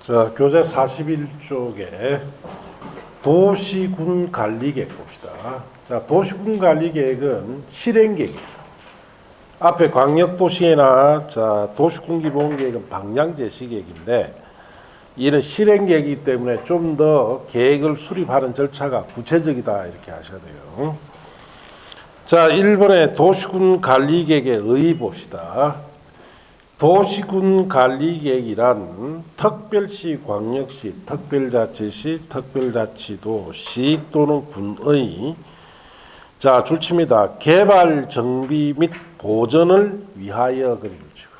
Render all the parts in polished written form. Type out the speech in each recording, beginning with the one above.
자, 교재 41쪽에 도시군 관리계획 봅시다. 자, 도시군 관리계획은 실행계획입니다. 앞에 광역도시계획이나 도시군 기본계획은 방향 제시 계획인데 이는 실행계획이기 때문에 좀 더 계획을 수립하는 절차가 구체적이다 이렇게 하셔야 돼요. 자, 1번에 도시군 관리계획의 의의 봅시다. 도시군 관리계획이란 특별시, 광역시, 특별자치시, 특별자치도, 시 또는 군의 줄칩니다. 개발, 정비 및 보전을 위하여 그리죠.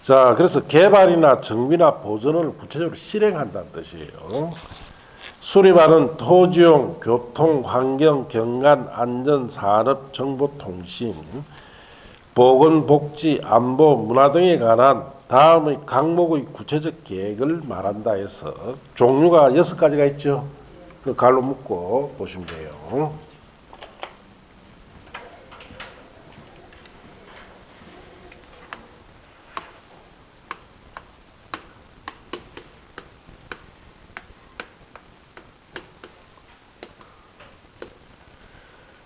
자, 그래서 개발이나 정비나 보전을 구체적으로 실행한다는 뜻이에요. 수립하는 토지용, 교통, 환경, 경관, 안전, 산업, 정보, 통신, 보건, 복지, 안보, 문화 등에 관한 다음의 항목의 구체적 계획을 말한다 해서 종류가 6가지가 있죠. 그 갈로 묶고 보시면 돼요.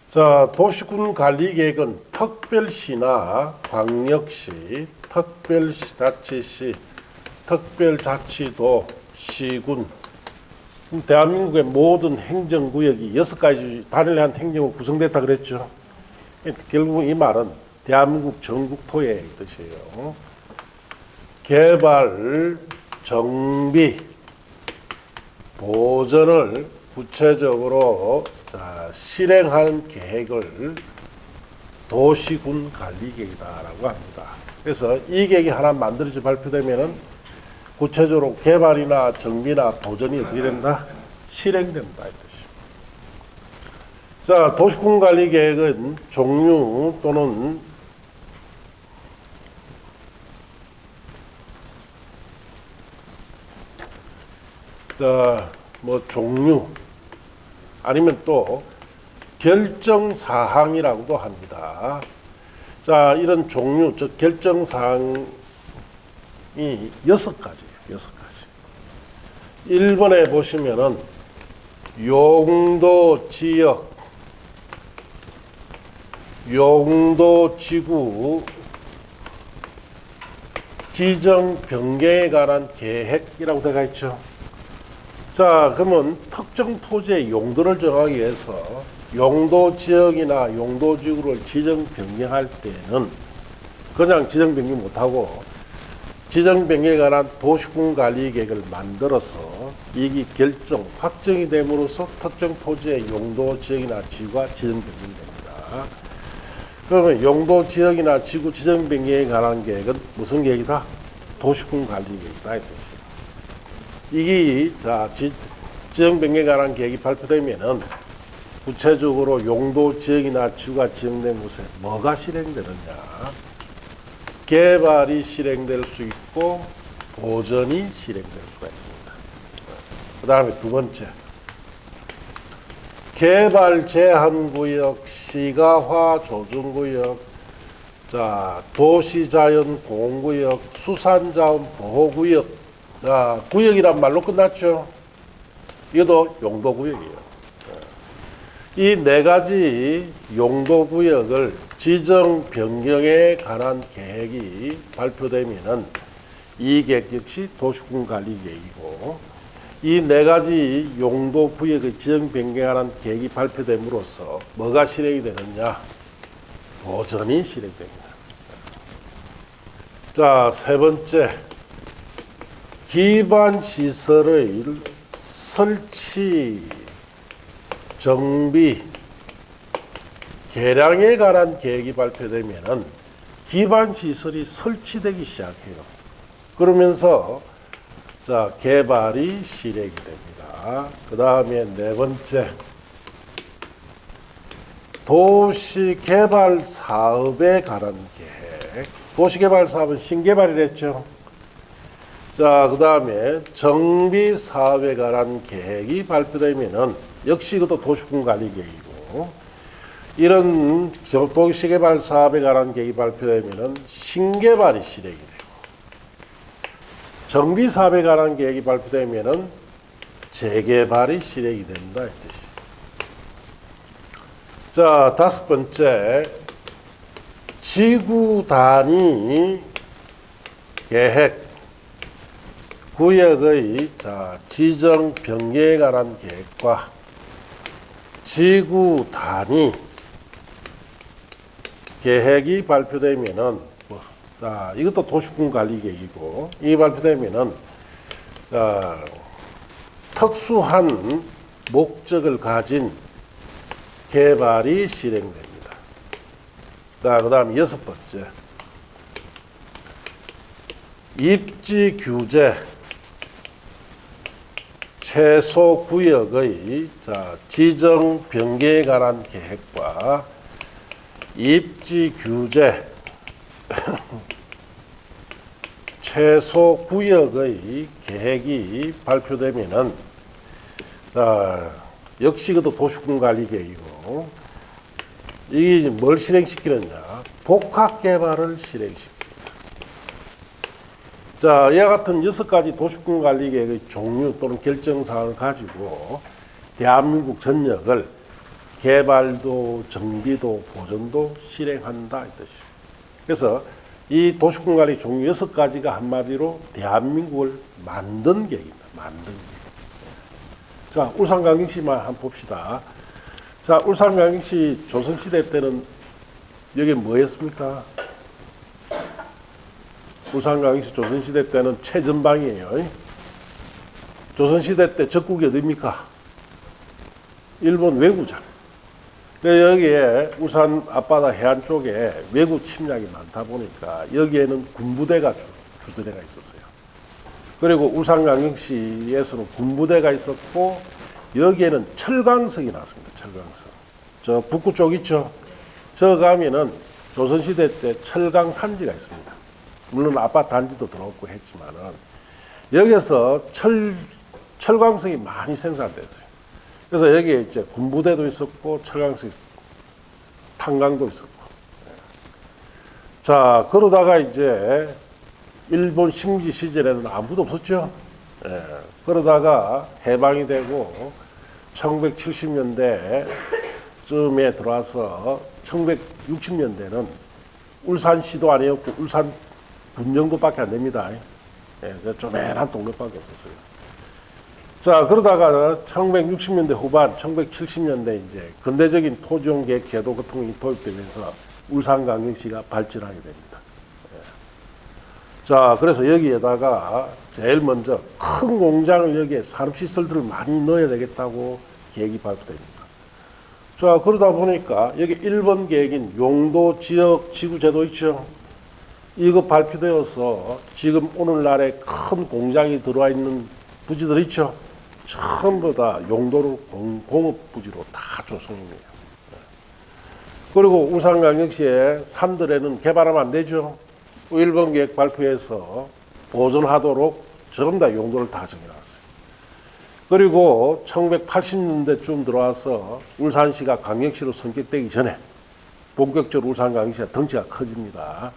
자, 도시군 관리계획은 특별시나 광역시, 특별자치시, 특별자치도, 시군, 대한민국의 모든 행정구역이 6가지 단일한 행정구가 구성됐다 그랬죠. 결국 이 말은 대한민국 전국토의 뜻이에요. 개발, 정비, 보전을 구체적으로 실행하는 계획을 도시군 관리계획이다라고 합니다. 그래서 이 계획이 하나 만들어져 발표되면은 구체적으로 개발이나 정비나 보전이 어떻게 된다? 실행된다 이 뜻이에요. 자, 도시군 관리계획은 종류 또는 종류 아니면 또 결정사항이라고도 합니다. 자, 이런 종류, 즉 결정사항이 6가지예요. 6가지. 1번에 보시면은 용도지역, 용도지구 지정 변경에 관한 계획이라고 되어 있죠. 자, 그러면 특정 토지의 용도를 정하기 위해서 용도지역이나 용도지구를 지정 변경할 때는 그냥 지정 변경 못하고 지정 변경에 관한 도시군 관리 계획을 만들어서 이게 결정, 확정이 됨으로써 특정 토지의 용도지역이나 지구가 지정 변경됩니다. 그러면 용도지역이나 지구 지정 변경에 관한 계획은 무슨 계획이다? 도시군 관리 계획이다. 이게 지정 변경에 관한 계획이 발표되면은 구체적으로 용도 지역이나 지구가 지정된 곳에 뭐가 실행되느냐? 개발이 실행될 수 있고 보전이 실행될 수가 있습니다. 그 다음에 2번째, 개발 제한구역, 시가화 조정구역, 도시자연 공구역, 수산자원 보호구역. 자, 구역이란 말로 끝났죠. 이것도 용도구역이에요. 이 4가지 용도구역을 지정 변경에 관한 계획이 발표되면은 이 계획 역시 도시군 관리 계획이고, 이 4가지 용도구역의 지정 변경에 관한 계획이 발표됨으로써 뭐가 실행이 되느냐? 보전이 실행됩니다. 자, 3번째. 기반시설의 설치, 정비, 개량에 관한 계획이 발표되면은 기반시설이 설치되기 시작해요. 그러면서 개발이 실행이 됩니다. 그 다음에 4번째, 도시개발 사업에 관한 계획. 도시개발 사업은 신개발이랬죠. 자, 그 다음에 정비 사업에 관한 계획이 발표되면은 역시 그것도 도시군 관리 계획이고, 이런 도시개발 사업에 관한 계획이 발표되면은 신개발이 실행이 되고, 정비 사업에 관한 계획이 발표되면은 재개발이 실행이 된다 이 뜻이. 자, 다섯 번째, 지구 단위 계획 구역의 지정 변경에 관한 계획과 지구 단위 계획이 발표되면은 이것도 도시군 관리 계획이고 이 발표되면은 특수한 목적을 가진 개발이 실행됩니다. 자, 그다음 여섯 번째, 입지 규제 최소 구역의 지정 변경에 관한 계획과 입지 규제 최소 구역의 계획이 발표되면은 역시 그것도 도시군 관리 계획이고 이게 뭘 실행시키느냐? 복합 개발을 실행시킵니다. 자, 이와 같은 6가지 도시군 관리 계획의 종류 또는 결정 사항을 가지고 대한민국 전역을 개발도 정비도 보존도 실행한다 이 뜻이에요. 그래서 이 도시군 관리 종류 6가지가 한마디로 대한민국을 만든 계획입니다. 만든 계획. 자, 울산광역시만 한번 봅시다. 자, 울산광역시 조선시대 때는 여기 뭐였습니까? 울산광역시 조선시대 때는 최전방이에요. 조선시대 때 적국이 어디입니까? 일본 외구잖아요. 여기에 울산 앞바다 해안 쪽에 외구 침략이 많다 보니까 여기에는 군부대가 주둔해가 있었어요. 그리고 울산광역시에서는 군부대가 있었고 여기에는 철강성이 나왔습니다. 철강성. 저 북구 쪽 있죠? 저 가면은 조선시대 때 철강 산지가 있습니다. 물론 아파트 단지도 들어오고 했지만은 여기서 철강성이 많이 생산됐어요. 그래서 여기에 이제 군부대도 있었고 철강성 탄광도 있었고. 자, 그러다가 이제 일본 식민지 시절에는 아무도 없었죠. 그러다가 해방이 되고 1970년대쯤에 들어와서 1960년대는 울산시도 아니었고 울산 군 정도밖에 안 됩니다. 조그만한 동네밖에 없었어요. 자, 그러다가 1960년대 후반, 1970년대 이제 근대적인 토지용 계획 제도 같은 게 도입되면서 울산광역시가 발전하게 됩니다. 자, 그래서 여기에다가 제일 먼저 큰 공장을 여기에 산업시설들을 많이 넣어야 되겠다고 계획이 발표됩니다. 자, 그러다 보니까 여기 1번 계획인 용도 지역 지구제도 있죠. 이거 발표되어서 지금 오늘날에 큰 공장이 들어와 있는 부지들 있죠. 전부 다 용도를 공업부지로 다 조성입니다. 그리고 울산광역시의 산들에는 개발하면 안 되죠. 1번 계획 발표해서 보존하도록 전부 다 용도를 다 정해놨어요. 그리고 1980년대쯤 들어와서 울산시가 광역시로 선격되기 전에 본격적으로 울산광역시가 덩치가 커집니다.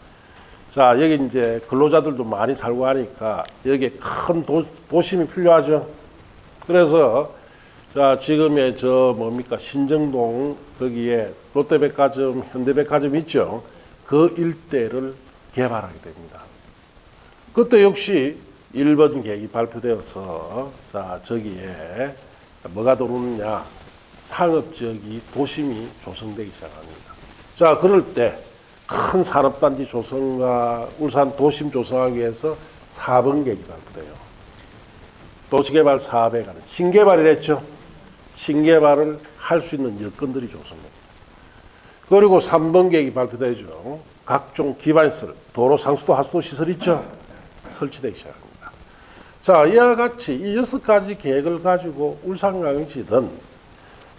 자, 여기 이제 근로자들도 많이 살고 하니까 여기에 큰 도심이 필요하죠. 그래서 자, 지금의 신정동 거기에 롯데백화점, 현대백화점 있죠. 그 일대를 개발하게 됩니다. 그때 역시 1번 계획이 발표되어서 자, 저기에 뭐가 들어오느냐? 상업지역이 도심이 조성되기 시작합니다. 자, 그럴 때 큰 산업단지 조성과 울산 도심 조성하기 위해서 4번 계획이 발표돼요. 도시개발 사업에 관한 신개발이랬죠. 신개발을 할 수 있는 여건들이 조성됩니다. 그리고 3번 계획이 발표되죠. 각종 기반시설, 도로 상수도 하수도 시설 있죠. 설치되기 시작합니다. 자, 이와 같이 이 6가지 계획을 가지고 울산광역시든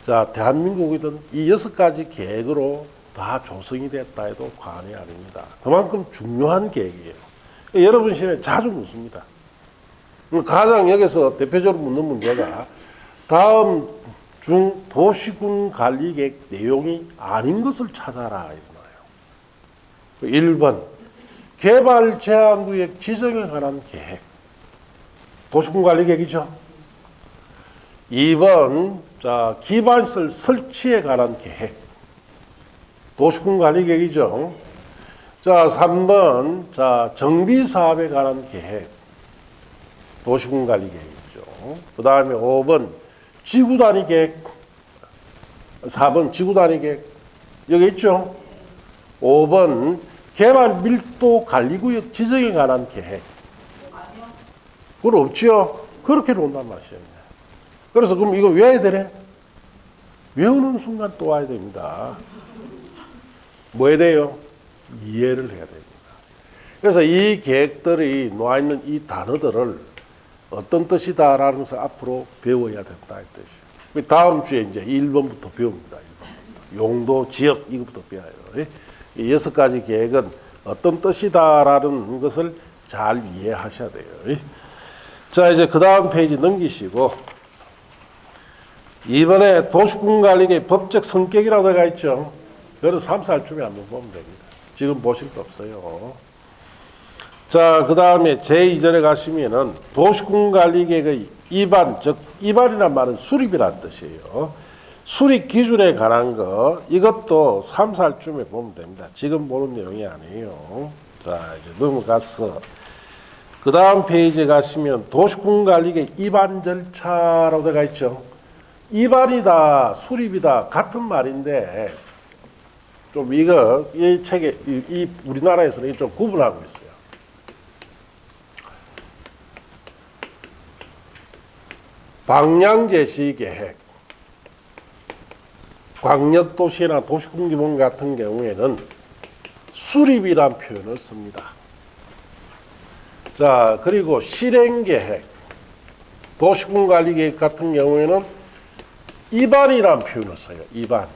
자, 대한민국이든 이 6가지 계획으로 다 조성이 됐다 해도 과언이 아닙니다. 그만큼 중요한 계획이에요. 여러분 시험에 자주 묻습니다. 가장 여기서 대표적으로 묻는 문제가 다음 중 도시군 관리 계획 내용이 아닌 것을 찾아라 이거예요. 1번 개발 제한구역 지정에 관한 계획. 도시군 관리 계획이죠. 2번 자 기반시설 설치에 관한 계획. 도시군 관리 계획이죠. 자 3번 자 정비 사업에 관한 계획. 도시군 관리 계획이죠. 그 다음에 5번 지구 단위 계획. 4번 지구 단위 계획. 여기 있죠. 5번 개발 밀도 관리구역 지정에 관한 계획. 그건 없죠. 그렇게 놓는단 말이에요. 그래서 그럼 이거 외워야 되네. 외우는 순간 또 와야 됩니다. 뭐 해야 돼요? 이해를 해야 됩니다. 그래서 이 계획들이 놓아있는 이 단어들을 어떤 뜻이다라는 것을 앞으로 배워야 된다 이 뜻이에요. 다음 주에 이제 1번부터 배웁니다. 1번부터. 용도, 지역 이것부터 배워요. 이 6가지 계획은 어떤 뜻이다라는 것을 잘 이해하셔야 돼요. 자 이제 그 다음 페이지 넘기시고 이번에 도시군 관리의 법적 성격이라고 되어 있죠. 그래서 3, 4주에 한번 보면 됩니다. 지금 보실 거 없어요. 자, 그 다음에 제2절에 가시면은 도시군 관리계획의 입안, 즉 입안이란 말은 수립이란 뜻이에요. 수립 기준에 관한 거 이것도 3, 4주에 보면 됩니다. 지금 보는 내용이 아니에요. 자, 이제 넘어가서 그 다음 페이지에 가시면 도시군 관리계획 입안 절차라고 되어 있죠. 입안이다, 수립이다 같은 말인데 좀 이거 이 책에 이 우리나라에서는 좀 구분하고 있어요. 방향제시계획, 광역도시나 도시군기본 같은 경우에는 수립이란 표현을 씁니다. 자, 그리고 실행계획, 도시군관리계획 같은 경우에는 입안이란 표현을 써요. 입안.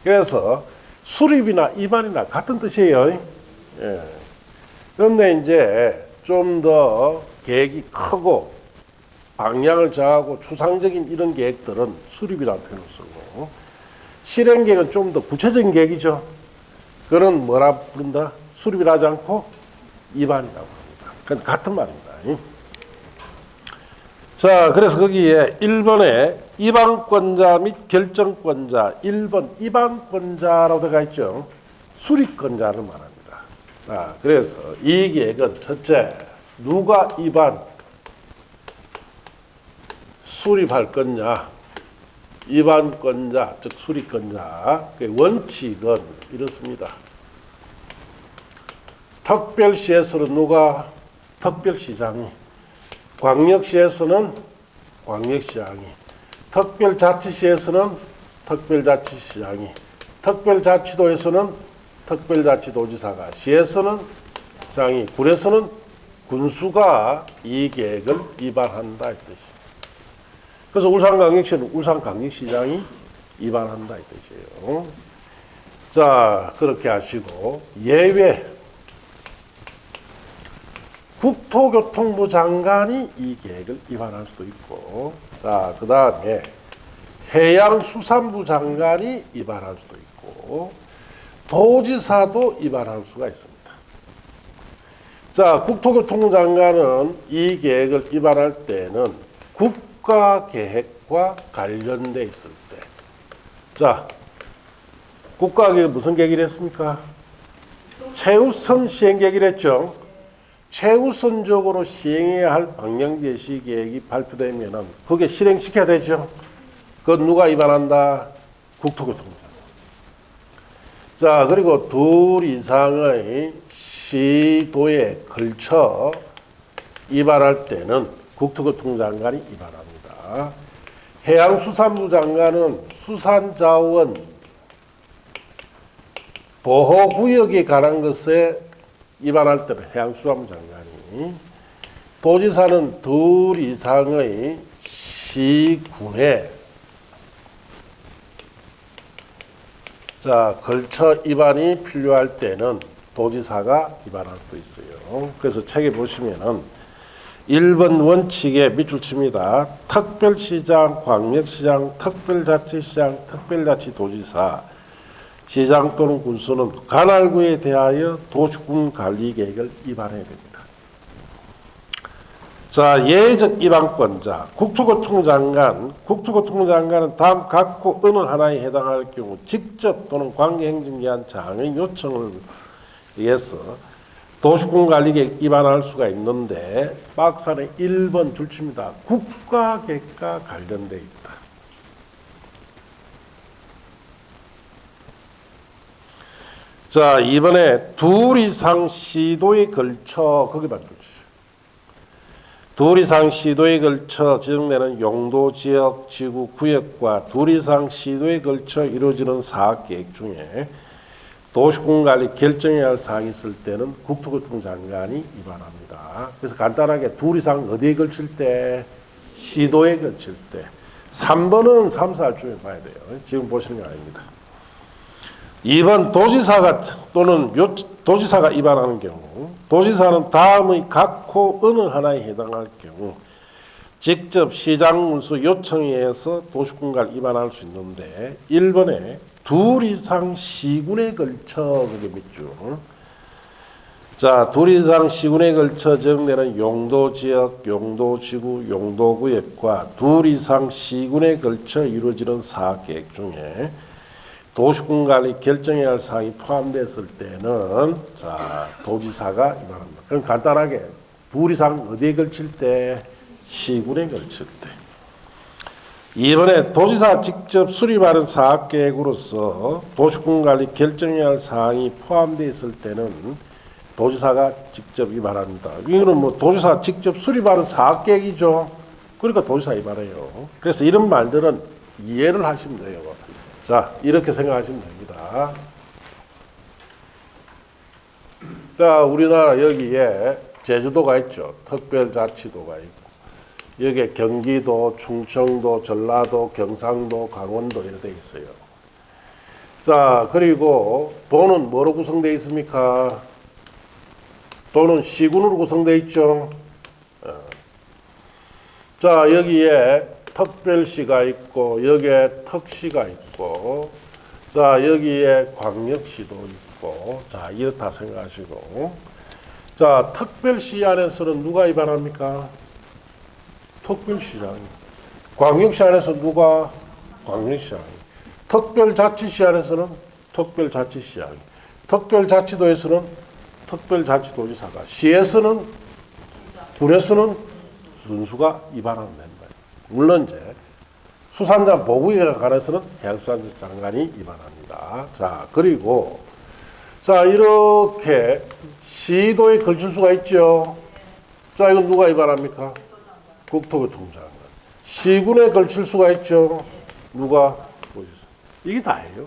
그래서 수립이나 입안이나 같은 뜻이에요. 예. 그런데 이제 좀 더 계획이 크고 방향을 정하고 추상적인 이런 계획들은 수립이라는 표현을 쓰고 실행계획은 좀 더 구체적인 계획이죠. 그건 뭐라 부른다? 수립이라 하지 않고 입안이라고 합니다. 그건 같은 말입니다. 자, 그래서 거기에 1번에 입안권자 및 결정권자, 1번 입안권자라고 되어 있죠. 수립권자를 말합니다. 자, 그래서 이 계획은 첫째, 누가 입안 수립할 거냐, 입안권자, 즉 수립권자. 원칙은 이렇습니다. 특별시에서는 누가? 특별시장이. 광역시에서는 광역시장이. 특별자치시에서는 특별자치시장이. 특별자치도에서는 특별자치도지사가. 시에서는 시장이. 군에서는 군수가 이 계획을 위반한다 이 뜻이에요. 그래서 울산광역시는 울산광역시장이 위반한다 이 뜻이에요. 자, 그렇게 하시고 예외 국토교통부 장관이 이 계획을 위반할 수도 있고, 자, 그 다음에 해양수산부 장관이 위반할 수도 있고, 도지사도 위반할 수가 있습니다. 자, 국토교통부 장관은 이 계획을 위반할 때는 국가계획과 관련돼 있을 때, 자, 국가계획 무슨 계획을 했습니까? 최우선 시행 계획을 했죠. 최우선적으로 시행해야 할 방향제시 계획이 발표되면은 그게 실행시켜야 되죠. 그건 누가 위반한다? 국토교통부. 자, 그리고 둘 이상의 시도에 걸쳐 위반할 때는 국토교통부 장관이 위반합니다. 해양수산부 장관은 수산자원 보호구역에 관한 것에 위반할 때는 해양수산부 장관이, 도지사는 둘 이상의 시군에 자 걸쳐 위반이 필요할 때는 도지사가 위반할 수도 있어요. 그래서 책에 보시면은 1번 원칙에 밑줄 칩니다. 특별시장, 광역시장, 특별자치시장, 특별자치도지사, 시장 또는 군수는 관할구에 대하여 도시군 관리 계획을 위반해야 됩니다. 자, 예외적 입안권자, 국토교통장관은 다음 각호 어느 하나에 해당할 경우 직접 또는 관계행정기관 장의 요청을 의해서 도시공관리계획 입안할 수가 있는데 박사는 1번 줄칩니다. 국가계획과 관련돼 있다. 자, 이번에 둘 이상 시도에 걸쳐 거기만 줄치죠. 둘 이상 시도에 걸쳐 지정되는 용도, 지역, 지구, 구역과 둘 이상 시도에 걸쳐 이루어지는 사업계획 중에 도시공관리 결정해야 할 사항이 있을 때는 국토교통장관이 입안합니다. 그래서 간단하게 둘 이상 어디에 걸칠 때? 시도에 걸칠 때. 3번은 3, 4할 중에 봐야 돼요. 지금 보시는 게 아닙니다. 2번 도지사가 또는 도지사가 입안하는 경우 도지사는 다음의 각호 어느 하나에 해당할 경우 직접 시장 문수 요청에 의해서 도시공관을 입안할 수 있는데 1번에 둘 이상 시군에 걸쳐 그게 있죠. 자, 둘 이상 시군에 걸쳐 정되는 용도 지역, 용도 지구, 용도 구역과 둘 이상 시군에 걸쳐 이루어지는 사업계획 중에 도시공관리 결정해야 할 사항이 포함됐을 때는 자, 도지사가 입안합니다. 그럼 간단하게 둘 이상 어디에 걸칠 때? 시군에 걸칠 때. 이번에 도지사 직접 수립하는 사업계획으로서 도시공관리 결정해야 할 사항이 포함되어 있을 때는 도지사가 직접 입안합니다. 이거는 뭐 도지사 직접 수립하는 사업계획이죠. 그러니까 도지사 입안해요. 그래서 이런 말들은 이해를 하시면 돼요. 자, 이렇게 생각하시면 됩니다. 자, 우리나라 여기에 제주도가 있죠. 특별자치도가 있고. 여기에 경기도, 충청도, 전라도, 경상도, 강원도 이렇게 돼 있어요. 자, 그리고 도는 뭐로 구성되어 있습니까? 도는 시군으로 구성되어 있죠. 자, 여기에 특별시가 있고 여기에 특시가 있고 자, 여기에 광역시도 있고 자, 이렇다 생각하시고 자, 특별시 안에서는 누가 입안합니까? 특별시장. 광역시 안에서 누가? 광역시장. 특별자치시 안에서는 특별자치시장. 특별자치도에서는 특별자치도지사가. 시에서는 군에서는 순수가 입안하면 된다. 물론 이제 수산자 보호구역에 관해서는 해양수산자 장관이 입안합니다. 자, 그리고 자, 이렇게 시도에 걸칠 수가 있죠. 자, 이건 누가 입안합니까? 국토교통장관. 시군에 걸칠 수가 있죠. 누가? 이게 다예요.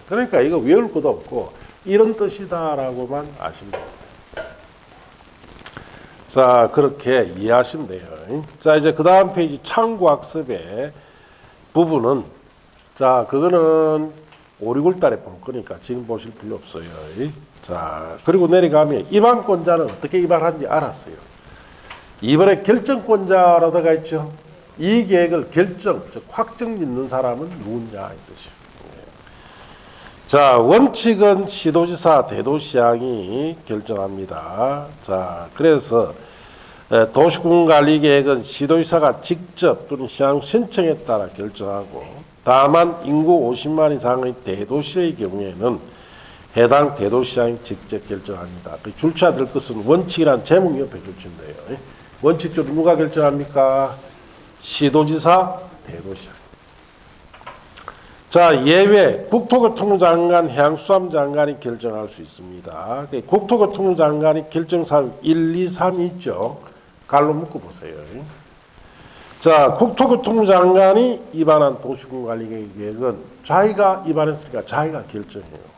그러니까 이거 외울 것도 없고 이런 뜻이다라고만 아시면 됩니다. 자, 그렇게 이해하시면 돼요. 자, 이제 그 다음 페이지 창구학습의 부분은 자, 그거는 5, 6월 달에 볼 거니까 지금 보실 필요 없어요. 자, 그리고 내려가면 입안권자는 어떻게 입안하는지 알았어요. 이번에 결정권자라고 되어 있죠. 이 계획을 결정, 즉 확정 짓는 사람은 누구냐 이 뜻이에요. 자, 원칙은 시도지사, 대도시장이 결정합니다. 자, 그래서 도시공관리계획은 시도지사가 직접 또는 시장 신청에 따라 결정하고 다만 인구 50만 이상의 대도시의 경우에는 해당 대도시장이 직접 결정합니다. 줄쳐야 될 것은 원칙이란 제목 옆에 줄친대요. 원칙적으로 누가 결정합니까? 시도지사, 대도시장. 자, 예외 국토교통장관, 해양수산장관이 결정할 수 있습니다. 국토교통장관이 결정사항 1, 2, 3이 있죠. 갈로 묶어 보세요. 자, 국토교통장관이 입안한 도시공관리계획은 자기가 입안했으니까 자기가 결정해요.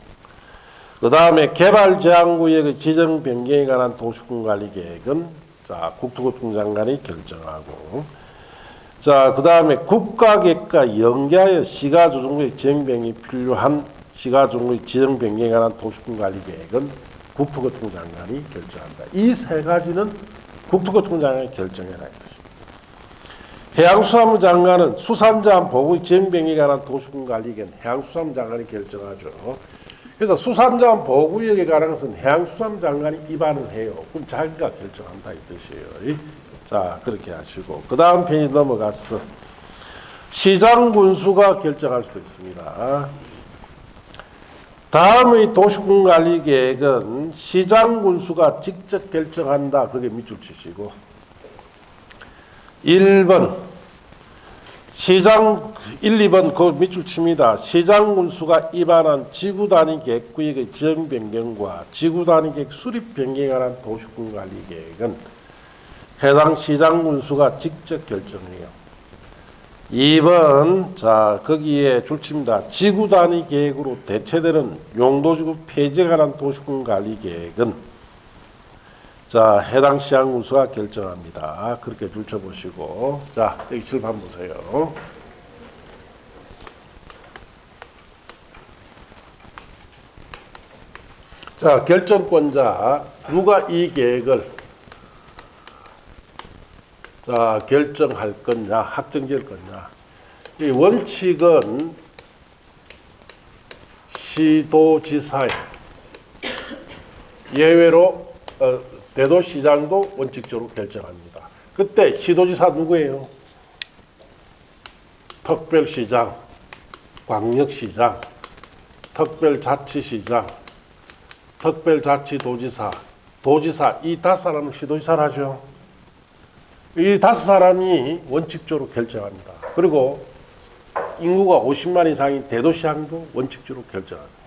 그 다음에 개발제한구역의 지정 변경에 관한 도시공관리계획은 자, 국토교통장관이 결정하고 자, 그 다음에 국가계획과 연계하여 시가조정구의 지정변경이 필요한 시가조정구의 지정변경에 관한 도시공관리계획은 국토교통장관이 결정한다. 이 세 가지는 국토교통장관이 결정해라. 해양수산부 장관은 수산자원 보호의 지정변경에 관한 도시공관리계획은 해양수산부 장관이 결정하죠. 그래서 수산자원 보호구역에 관한 것은 해양수산부 장관이 입안을 해요. 그럼 자기가 결정한다 이 뜻이에요. 자, 그렇게 하시고 그 다음 페이지 넘어가서 시장 군수가 결정할 수도 있습니다. 다음의 도시군 관리 계획은 시장 군수가 직접 결정한다. 그게 밑줄 치시고 1번 시장 1, 2번 그 밑줄 칩니다. 시장 군수가 입안한 지구 단위 계획구역의 지정 변경과 지구 단위 계획 수립 변경에 관한 도시군 관리 계획은 해당 시장 군수가 직접 결정해요. 2번 자 거기에 줄칩니다. 지구 단위 계획으로 대체되는 용도지구 폐지에 관한 도시군 관리 계획은 자 해당 시장 군수가 결정합니다. 그렇게 줄쳐보시고 자 여기 칠판 보세요. 자 결정권자 누가 이 계획을 자 결정할 거냐 확정지을 거냐. 이 원칙은 시도지사에 예외로 대도시장도 원칙적으로 결정합니다. 그때 시도지사 누구예요? 특별시장, 광역시장, 특별자치시장, 특별자치도지사, 도지사 이 5사람을 시도지사를 하죠. 이 5사람이 원칙적으로 결정합니다. 그리고 인구가 50만 이상인 대도시장도 원칙적으로 결정합니다.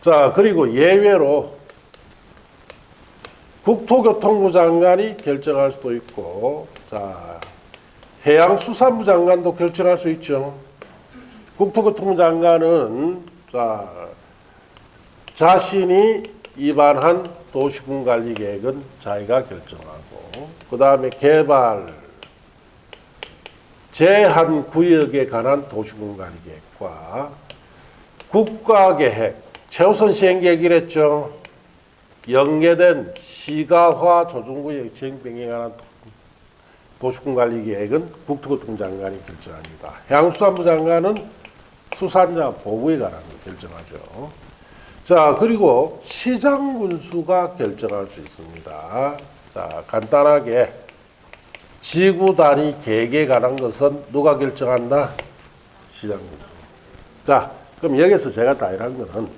자 그리고 예외로 국토교통부 장관이 결정할 수도 있고, 자, 해양수산부 장관도 결정할 수 있죠. 국토교통부 장관은, 자, 자신이 입안한 도시군 관리 계획은 자기가 결정하고, 그 다음에 개발, 제한 구역에 관한 도시군 관리 계획과 국가계획, 최우선 시행계획이랬죠. 연계된 시가화 조정구역 지정 변경에 관한 도시군 관리 계획은 국토교통부 장관이 결정합니다. 해양수산부 장관은 수산자 보호에 관한 걸 결정하죠. 자, 그리고 시장 군수가 결정할 수 있습니다. 자, 간단하게 지구 단위 계획에 관한 것은 누가 결정한다? 시장 군수. 자, 그럼 여기서 제가 따일한 거는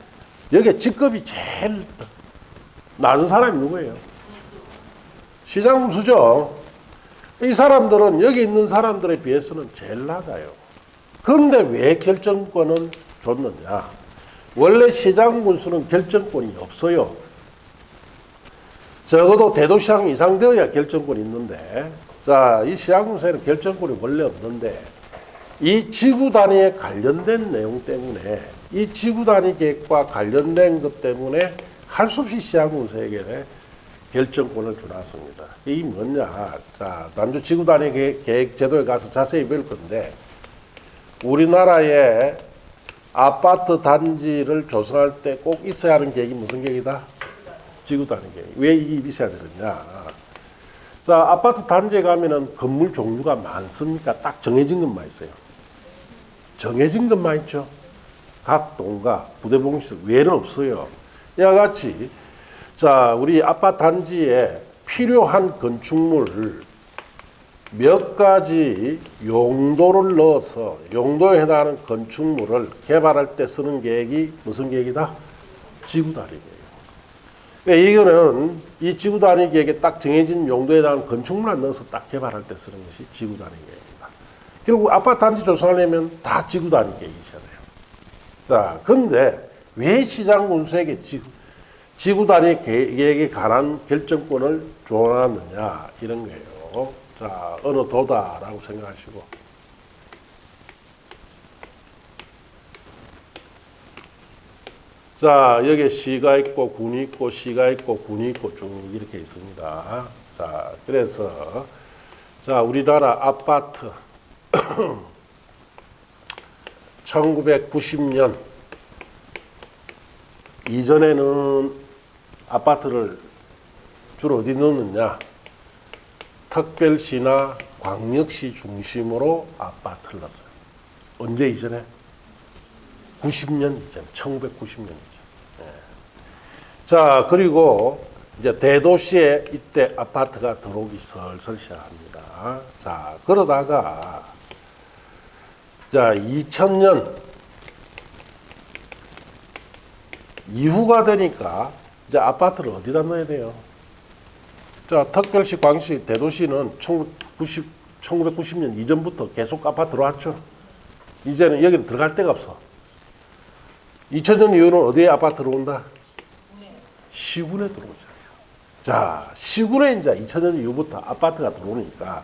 여기에 직급이 제일 낮은 사람이 누구예요? 시장 군수죠. 이 사람들은 여기 있는 사람들에 비해서는 제일 낮아요. 그런데 왜 결정권은 줬느냐? 원래 시장 군수는 결정권이 없어요. 적어도 대도시장 이상 되어야 결정권이 있는데, 자, 이 시장 군수에는 결정권이 원래 없는데, 이 지구 단위에 관련된 내용 때문에, 이 지구 단위 계획과 관련된 것 때문에 할 수 없이 시장 군수에게 결정권을 주놨습니다. 이게 뭐냐? 자, 난주 지구 단위 계획 제도에 가서 자세히 볼 건데, 우리나라의 아파트 단지를 조성할 때 꼭 있어야 하는 계획이 무슨 계획이다? 지구 단위 계획. 왜 이게 있어야 되느냐? 자, 아파트 단지에 가면은 건물 종류가 많습니까? 딱 정해진 것만 있어요. 정해진 것만 있죠. 각 동가, 부대봉시설 외에는 없어요. 이와 같이 자, 우리 아파트 단지에 필요한 건축물을 몇 가지 용도를 넣어서 용도에 해당하는 건축물을 개발할 때 쓰는 계획이 무슨 계획이다? 지구단위 계획. 그러니까 이거는 이 지구단위 계획에 딱 정해진 용도에 해당하는 건축물만 넣어서 딱 개발할 때 쓰는 것이 지구단위 계획입니다. 결국 아파트 단지 조성하려면 다 지구단위 계획이 있어야 돼요. 자, 근데 왜 시장 군수에게 지구 단위 계획에 관한 결정권을 줘놨느냐 이런 거예요. 자, 어느 도다라고 생각하시고. 자, 여기 시가 있고 군이 있고 시가 있고 군이 있고 쭉 이렇게 있습니다. 자, 그래서 자, 우리나라 아파트 1990년 이전에는 아파트를 주로 어디 넣느냐? 특별시나 광역시 중심으로 아파트를 넣었어요. 언제 이전에? 90년 이전, 1990년 이전. 예. 자, 그리고 이제 대도시에 이때 아파트가 들어오기 슬슬 시작합니다. 자, 그러다가 자, 2000년 이후가 되니까 이제 아파트를 어디다 넣어야 돼요? 자, 특별시, 광시, 대도시는 1990년 이전부터 계속 아파트 들어왔죠. 이제는 여기는 들어갈 데가 없어. 2000년 이후는 어디에 아파트 들어온다? 시군에 들어오잖아요. 자, 시군에 이제 2000년 이후부터 아파트가 들어오니까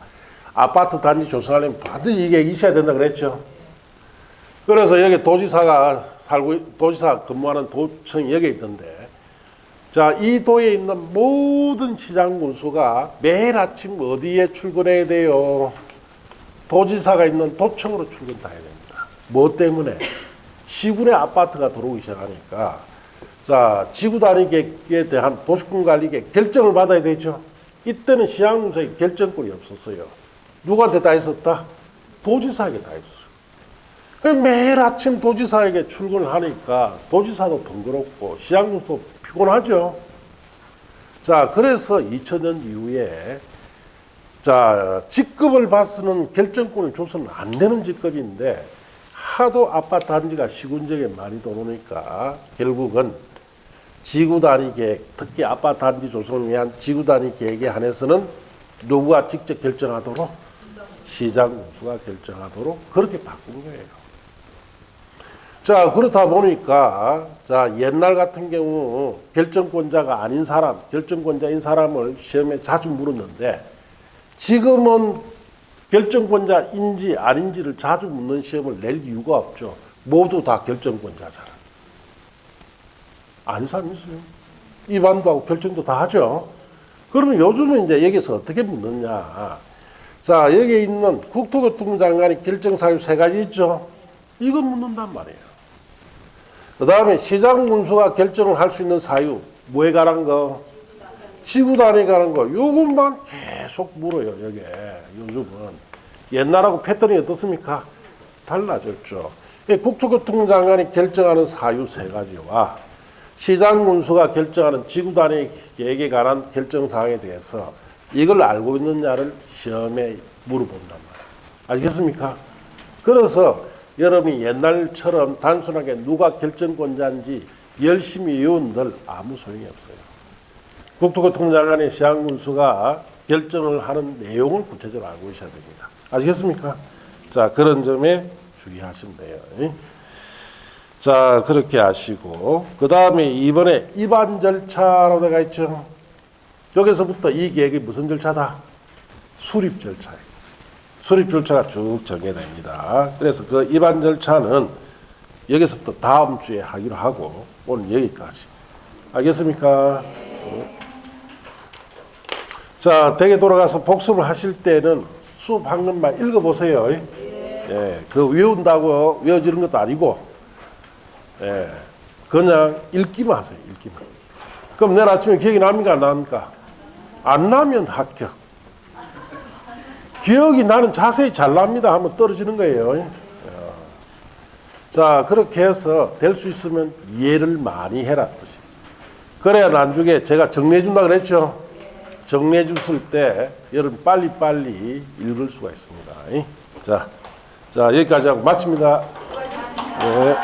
아파트 단지 조성하려면 반드시 이게 있어야 된다 그랬죠. 그래서 여기 도지사 근무하는 도청이 여기 있던데, 자, 이 도에 있는 모든 시장 군수가 매일 아침 어디에 출근해야 돼요? 도지사가 있는 도청으로 출근 다 해야 됩니다. 뭐 때문에? 시군에 아파트가 들어오기 시작하니까, 자, 지구 단위계획에 대한 도시군 관리계획 결정을 받아야 되죠. 이때는 시장 군수에게 결정권이 없었어요. 누구한테 다 있었다? 도지사에게 다 있었어요. 매일 아침 도지사에게 출근을 하니까 도지사도 번거롭고 시장군도 피곤하죠. 자, 그래서 2000년 이후에 자, 직급을 받쓰는 결정권을 줘서는 안 되는 직급인데 하도 아파트 단지가 시군 지역에 많이 들어오니까 결국은 지구 단위 계획, 특히 아파트 단지 조성을 위한 지구 단위 계획에 한해서는 누구가 직접 결정하도록? 시장 군수가 결정하도록 그렇게 바꾼 거예요. 자, 그렇다 보니까 자, 옛날 같은 경우 결정권자가 아닌 사람, 결정권자인 사람을 시험에 자주 물었는데 지금은 결정권자인지 아닌지를 자주 묻는 시험을 낼 이유가 없죠. 모두 다 결정권자잖아. 아닌 사람 있어요. 입안도 하고 결정도 다 하죠. 그러면 요즘은 이제 여기서 어떻게 묻느냐. 자, 여기 있는 국토교통부 장관이 결정사유 3가지 있죠. 이거 묻는단 말이에요. 그 다음에 시장 군수가 결정을 할 수 있는 사유, 뭐에 관한 거? 지구 단위에 관한 거. 요것만 계속 물어요, 여기에. 요즘은. 옛날하고 패턴이 어떻습니까? 달라졌죠. 국토교통부 장관이 결정하는 사유 3가지와 시장 군수가 결정하는 지구 단위 계획에 관한 결정 사항에 대해서 이걸 알고 있느냐를 시험에 물어본단 말이에요. 아시겠습니까? 그래서 여러분이 옛날처럼 단순하게 누가 결정권자인지 열심히 외운들 아무 소용이 없어요. 국토교통부 장관의 시장군수가 결정을 하는 내용을 구체적으로 알고 있어야 됩니다. 아시겠습니까? 자, 그런 점에 주의하시면 돼요. 자, 그렇게 하시고 그 다음에 이번에 입안 절차라고 되어 있죠. 여기서부터 이 계획이 무슨 절차다? 수립 절차예요. 수립 절차가 쭉 정해집니다. 그래서 그 입안 절차는 여기서부터 다음 주에 하기로 하고 오늘 여기까지. 알겠습니까? 자, 댁에 돌아가서 복습을 하실 때는 수업 한 것만 읽어보세요. 예, 그 외운다고 외워지는 것도 아니고, 예, 그냥 읽기만 하세요. 읽기만. 그럼 내일 아침에 기억이 납니까? 안 납니까? 안 나면 합격. 기억이 나는 자세히 잘 납니다 하면 떨어지는 거예요. 자, 그렇게 해서 될 수 있으면 이해를 많이 해라 뜻이. 그래야 나중에 제가 정리해 준다 그랬죠. 정리해 줬을 때 여러분 빨리빨리 읽을 수가 있습니다. 자, 여기까지 하고 마칩니다. 네.